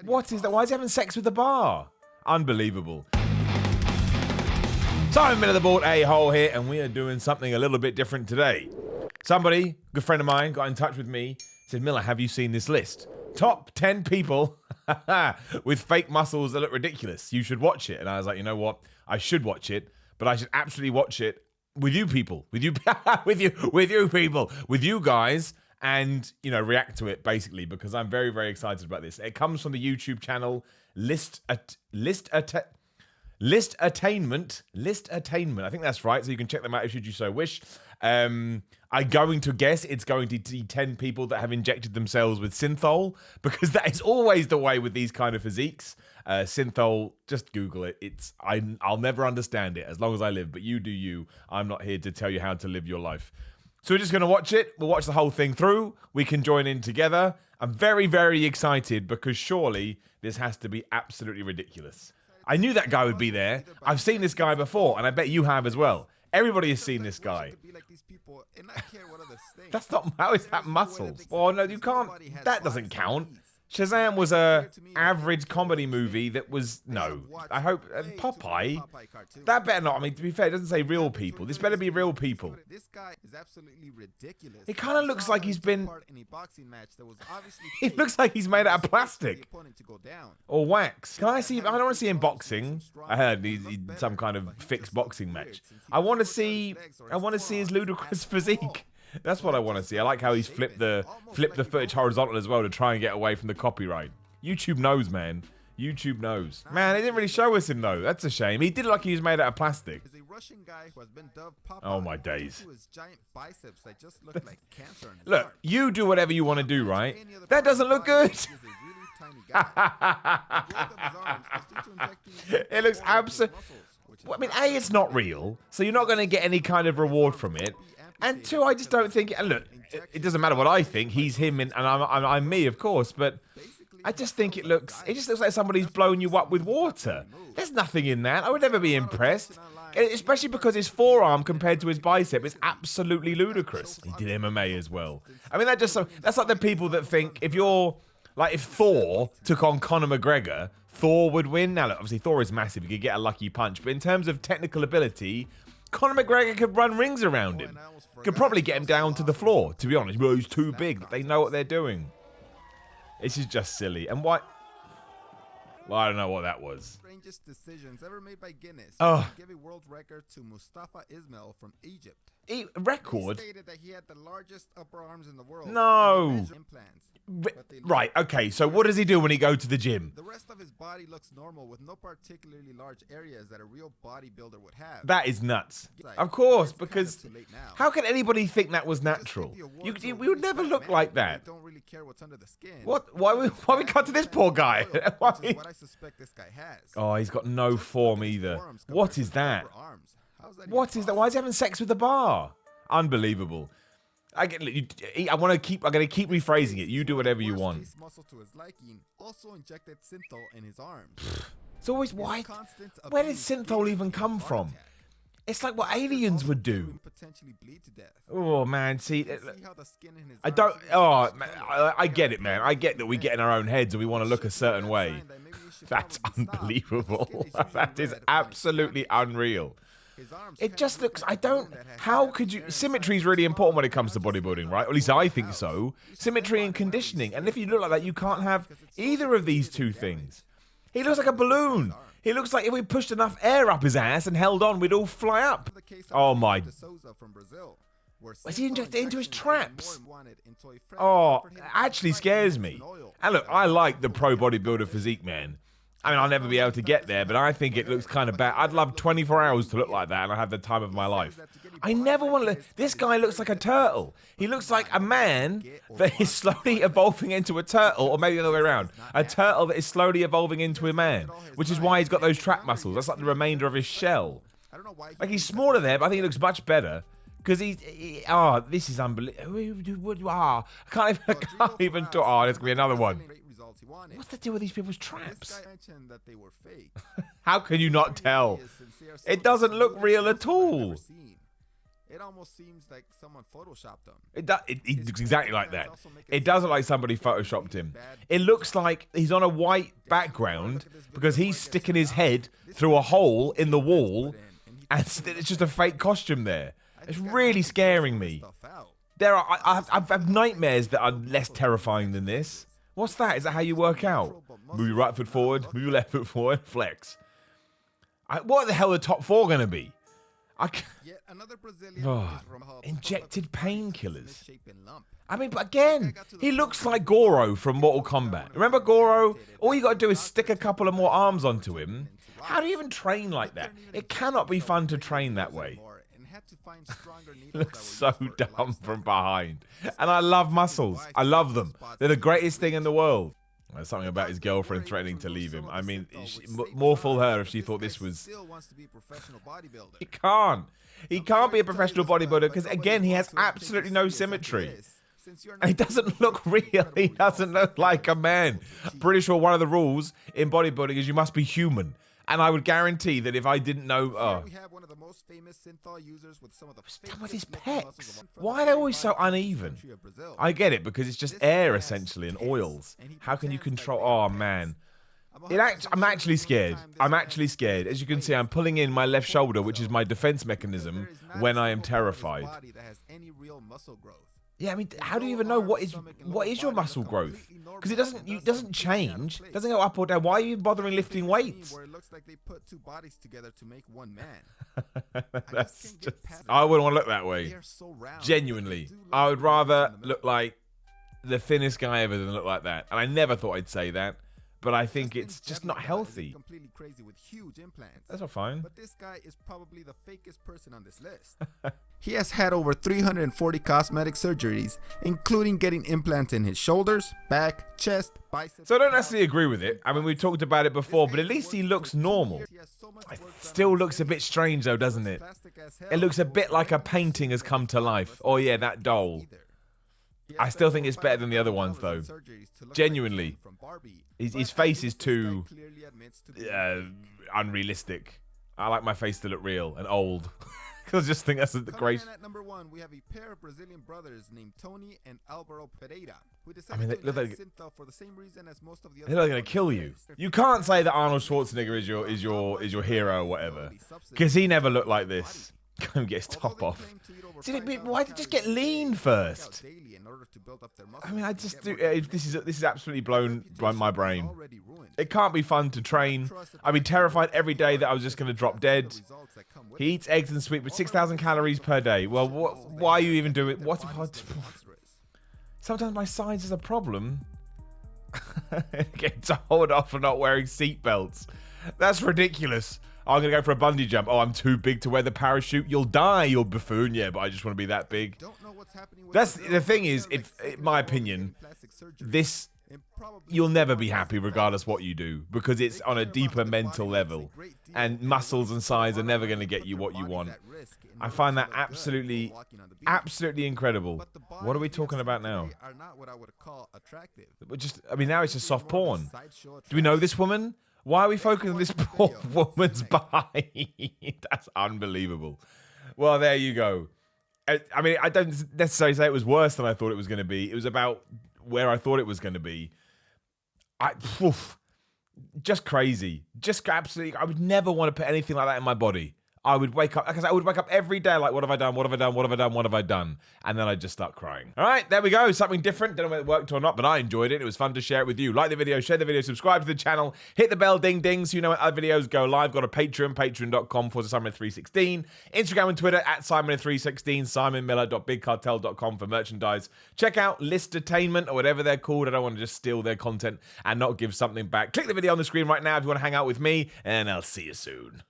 What is that? Why is he having sex with the bar? Unbelievable. So I'm in the board a-hole here, and we are doing something a little bit different today. Somebody, good friend of mine, got in touch with me, said, Miller, have you seen this list? Top 10 people with fake muscles that look ridiculous. You should watch it. And I was like, you know what? I should watch it, but I should absolutely watch it with you people, with you people, with you guys, and, you know, react to it basically, because I'm very, very excited about this. It comes from the YouTube channel LISTertainment. I think that's right. So you can check them out should you so wish. I'm going to guess it's going to be 10 people that have injected themselves with synthol, because that is always the way with these kind of physiques. Synthol, just Google it. I'll never understand it as long as I live, but you do you. I'm not here to tell you how to live your life. So we're just going to watch it. We'll watch the whole thing through. We can join in together. I'm very, very excited because surely this has to be absolutely ridiculous. I knew that guy would be there. I've seen this guy before, and I bet you have as well. Everybody has seen this guy. That's not, how is that muscles? Oh no, you can't, that doesn't count. Shazam was a average comedy movie that was, no. I hope, Popeye? That better not, I mean, to be fair, it doesn't say real people. This better be real people. This guy is absolutely ridiculous. It kind of looks like he's been, it looks like he's made out of plastic. Or wax. Can I see, I don't want to see him boxing. I heard he's some kind of fixed boxing match. I want to see his ludicrous physique. That's what I want to see. I like how he's flipped the footage horizontal as well to try and get away from the copyright. YouTube knows, man. YouTube knows. Man, they didn't really show us him though. That's a shame. He did look like he was made out of plastic. Oh my days. Look, you do whatever you want to do, right? That doesn't look good. It looks absolutely... I mean, A, it's not real, so you're not going to get any kind of reward from it. And two, I just don't think... And look, it doesn't matter what I think. He's him and I'm me, of course. But I just think it just looks like somebody's blown you up with water. There's nothing in that. I would never be impressed. Especially because his forearm compared to his bicep is absolutely ludicrous. He did MMA as well. I mean, that's like the people that think if Thor took on Conor McGregor, Thor would win. Now, look, obviously Thor is massive. He could get a lucky punch. But in terms of technical ability... Conor McGregor could run rings around him. Could probably get him down to the floor, to be honest. Well, he's too big. They know what they're doing. This is just silly. And why... Well, I don't know what that was. Strangest decisions ever made by Guinness. Oh. Give a world record to Mustafa Ismail from Egypt. Record? He stated that he had the largest upper arms in the world. No. Right, okay, so what does he do when he goes to the gym? The rest of his body looks normal with no particularly large areas that a real bodybuilder would have. That is nuts. Of course, because how can anybody think that was natural? We would never look like that. Don't really care what's under the skin. What? Why we cut to this poor guy? What I suspect this guy has. Oh, he's got no form either. What is that? What is that? Why is he having sex with the bar? Unbelievable. I'm going to keep rephrasing it. You do whatever you want. It's always why? Where did synthol even come from? It's like what aliens would do. Oh man, see, I don't. Oh, man, I get it, man. I get that we get in our own heads and we want to look a certain way. That's unbelievable. That is absolutely unreal. It just looks, how could you, symmetry is really important when it comes to bodybuilding, right? Or at least I think so. Symmetry and conditioning. And if you look like that, you can't have either of these two things. He looks like a balloon. He looks like if we pushed enough air up his ass and held on, we'd all fly up. Oh my. Was he injected into his traps? Oh, it actually scares me. And look, I like the pro bodybuilder physique, man. I mean, I'll never be able to get there, but I think it looks kind of bad. I'd love 24 hours to look like that, and I'd have the time of my life. I never want to... This guy looks like a turtle. He looks like a man that is slowly evolving into a turtle, or maybe the other way around. A turtle that is slowly evolving into a man, which is why he's got those trap muscles. That's like the remainder of his shell. Like, he's smaller there, but I think he looks much better. Because this is unbelievable. I can't even talk. Oh, there's going to be another one. What's the deal with these people's traps? How can you not tell? It doesn't look real at all. It almost seems like someone photoshopped him. It looks exactly like that. It does look like somebody photoshopped him. It looks like he's on a white background because he's sticking his head through a hole in the wall, and it's just a fake costume there. It's really scaring me. I've had nightmares that are less terrifying than this. What's that? Is that how you work out? Move your right foot forward, move your left foot forward, flex. What the hell are the top 4 going to be? Injected painkillers. I mean, but again, he looks like Goro from Mortal Kombat. Remember Goro? All you got to do is stick a couple of more arms onto him. How do you even train like that? It cannot be fun to train that way. He looks so dumb from behind. And I love muscles. I love them. They're the greatest thing in the world. There's something about his girlfriend threatening to leave him. I mean, more fool her if she thought this was... He can't. He can't be a professional bodybuilder because, again, he has absolutely no symmetry. And he doesn't look real. He doesn't look like a man. I'm pretty sure one of the rules in bodybuilding is you must be human. And I would guarantee that if I didn't know... We have one of the most famous synthol users with some of the what's done with his pecs? Why are they always so uneven? I get it, because it's just air, essentially, and oils. How can you control... Oh, man. I'm actually scared. I'm actually scared. As you can see, I'm pulling in my left shoulder, which is my defense mechanism, when I am terrified. Yeah, I mean, how do you even know what is your muscle growth? Because it doesn't change. It doesn't go up or down. Why are you bothering lifting weights? Where it looks like they put 2 bodies together to make one man. I wouldn't want to look that way. Genuinely. I would rather look like the thinnest guy ever than look like that. And I never thought I'd say that. But I think it's just not healthy. Completely crazy with huge implants. That's not fine. But this guy is probably the fakest person on this list. He has had over 340 cosmetic surgeries, including getting implants in his shoulders, back, chest, biceps. So I don't necessarily agree with it. I mean, we talked about it before, but at least he looks normal. It still looks a bit strange though, doesn't it? It looks a bit like a painting has come to life. Oh yeah, that doll. I still think it's better than the other ones though. Genuinely. His face is too unrealistic. I like my face to look real and old. Because I just think that's the great. At number 1, we have a pair of Brazilian brothers named Tony and Alvaro Pereira, who I mean, they decided look to like synthol for the same reason as most of the they're going to kill you. You can't say that Arnold Schwarzenegger is your hero or whatever, because he never looked like this. Go and get his top off. Why did you just get lean first? I mean, I just do. This is absolutely blown my brain. It can't be fun to train. I'd be terrified every day that I was just going to drop dead. He eats eggs and sweet with 6,000 calories per day. Well, why are you even doing it? What? Sometimes my size is a problem. Getting told off for not wearing seatbelts. That's ridiculous. I'm going to go for a bungee jump. Oh, I'm too big to wear the parachute. You'll die, you buffoon. Yeah, but I just want to be that big. That's the thing is, in my opinion, this you'll never be happy regardless what you do because it's on a deeper mental level, and muscles and size are never going to get you what you want. I find that absolutely incredible. What are we talking about now? I mean, now it's just soft porn. Do we know this woman? Why are we focusing on this poor woman's behind? That's unbelievable. Well, there you go. I mean, I don't necessarily say it was worse than I thought it was going to be. It was about where I thought it was going to be. Just crazy. Just absolutely. I would never want to put anything like that in my body. I would wake up, because I would wake up every day like, what have I done? What have I done? What have I done? What have I done? And then I'd just start crying. All right, there we go. Something different. Don't know whether it worked or not, but I enjoyed it. It was fun to share it with you. Like the video, share the video, subscribe to the channel, hit the bell ding ding so you know when other videos go live. Got a Patreon, patreon.com/Simon316. Instagram and Twitter @Simon316. SimonMiller.BigCartel.com for merchandise. Check out LISTertainment or whatever they're called. I don't want to just steal their content and not give something back. Click the video on the screen right now if you want to hang out with me, and I'll see you soon.